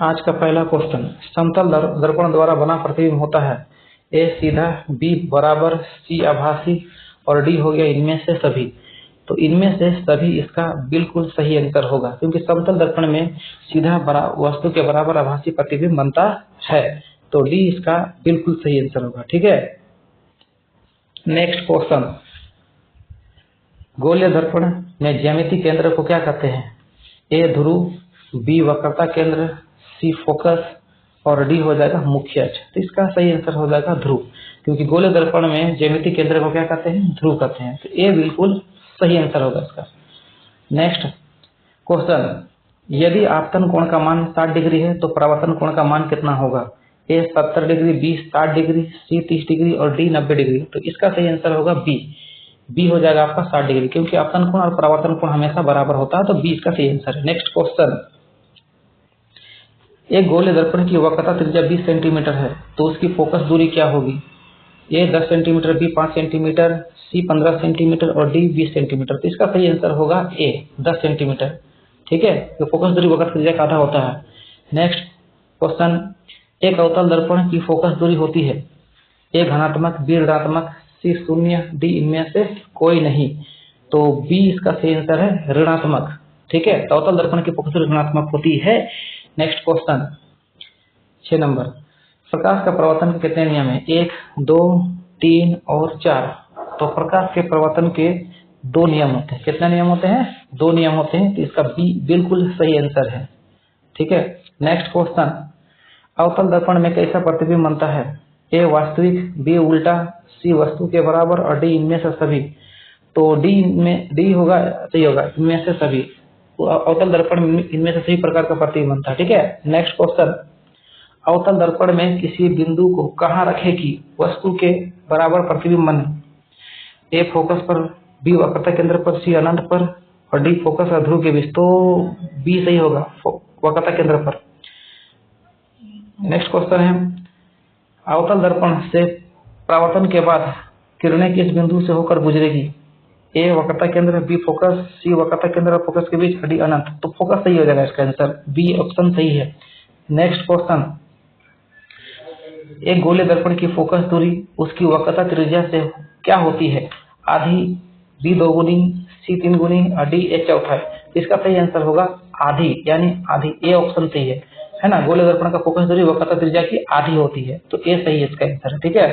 आज का पहला क्वेश्चन, समतल दर्पण द्वारा बना प्रतिबिंब होता है ए सीधा, बी बराबर, सी आभासी और डी हो गया इनमें से सभी। तो इनमें से सभी इसका बिल्कुल सही आंसर होगा, क्योंकि समतल दर्पण में सीधा वस्तु के बराबर आभासी प्रतिबिंब बनता है। तो डी इसका बिल्कुल सही आंसर होगा। ठीक है, नेक्स्ट क्वेश्चन, गोलीय दर्पण में ज्यामिति केंद्र को क्या कहते हैं? ए ध्रुव, बी वक्रता केंद्र, सी फोकस और डी हो जाएगा मुख्य अक्ष। तो इसका सही आंसर हो जाएगा ध्रुव, क्योंकि गोलीय दर्पण में ज्यामिति केंद्र को क्या कहते हैं? ध्रुव कहते हैं। तो ए बिल्कुल सही आंसर होगा इसका। नेक्स्ट क्वेश्चन, यदि आपतन कोण का मान 60 डिग्री है तो परावर्तन कोण का मान कितना होगा? ए 70 डिग्री, बी 60 डिग्री, सी 30 डिग्री और डी 90 डिग्री। तो इसका सही आंसर होगा बी हो जाएगा आपका 60 डिग्री, क्योंकि आपतन कोण और परावर्तन कोण हमेशा बराबर होता है। तो बी इसका सही आंसर है। नेक्स्ट क्वेश्चन, एक गोलीय दर्पण की वक्रता त्रिज्या 20 सेंटीमीटर है तो उसकी फोकस दूरी क्या होगी? ए 10 सेंटीमीटर, बी 5 सेंटीमीटर, सी 15 सेंटीमीटर और डी 20 सेंटीमीटर। तो इसका सही आंसर होगा ए 10 सेंटीमीटर। ठीक है, तो फोकस दूरी वक्रता त्रिज्या का आधा होता है। नेक्स्ट क्वेश्चन, एक अवतल दर्पण की फोकस दूरी होती है ए धनात्मक, बी ऋणात्मक, सी शून्य, डी इनमें से कोई नहीं। तो बी इसका सही आंसर है ऋणात्मक। ठीक है, तो अवतल दर्पण की फोकस दूरी ऋणात्मक होती है। नेक्स्ट क्वेश्चन 6 नंबर, प्रकाश का परावर्तन के कितने नियम है? 1, 2, 3 और 4। तो प्रकाश के परावर्तन के 2 नियम होते हैं। कितने नियम होते हैं? 2 नियम होते हैं। तो इसका बी बिल्कुल सही आंसर है। ठीक है, नेक्स्ट क्वेश्चन, अवतल दर्पण में कैसा प्रतिबिंब बनता है? ए वास्तविक, बी उल्टा, सी वस्तु के बराबर और डी इनमें से सभी। तो डी होगा सही होगा, इनमें से सभी। अवतल दर्पण में इनमें से सभी प्रकार का प्रतिबिंब बनता है। ठीक है, नेक्स्ट क्वेश्चन, अवतल दर्पण में किसी बिंदु को कहाँ रखें कि वस्तु के बराबर प्रतिबिंब बने? ए फोकस पर, बी वक्रता केंद्र पर, सी अनंत पर और डी फोकस और ध्रुव के बीच। तो बी सही होगा, वक्रता केंद्र पर। नेक्स्ट क्वेश्चन है, अवतल दर्पण से परावर्तन के बाद किरणें किस बिंदु से होकर गुजरेगी? ए वक्रता केंद्र, बी फोकस, सी वक्रता केंद्र और फोकस के बीच, डी अनंत। तो फोकस सही हो जाएगा इसका आंसर, बी ऑप्शन सही है। नेक्स्ट क्वेश्चन, एक गोलीय दर्पण की फोकस दूरी उसकी वक्रता त्रिज्या से क्या होती है? आधी, बी 2 गुनी, सी 3 गुनी और डी 1/4। इसका सही आंसर होगा आधी, यानी आधी। ए ऑप्शन सही है ना। गोलीय दर्पण का फोकस दूरी वक्रता त्रिज्या की आधी होती है। तो ए सही है इसका आंसर। ठीक है।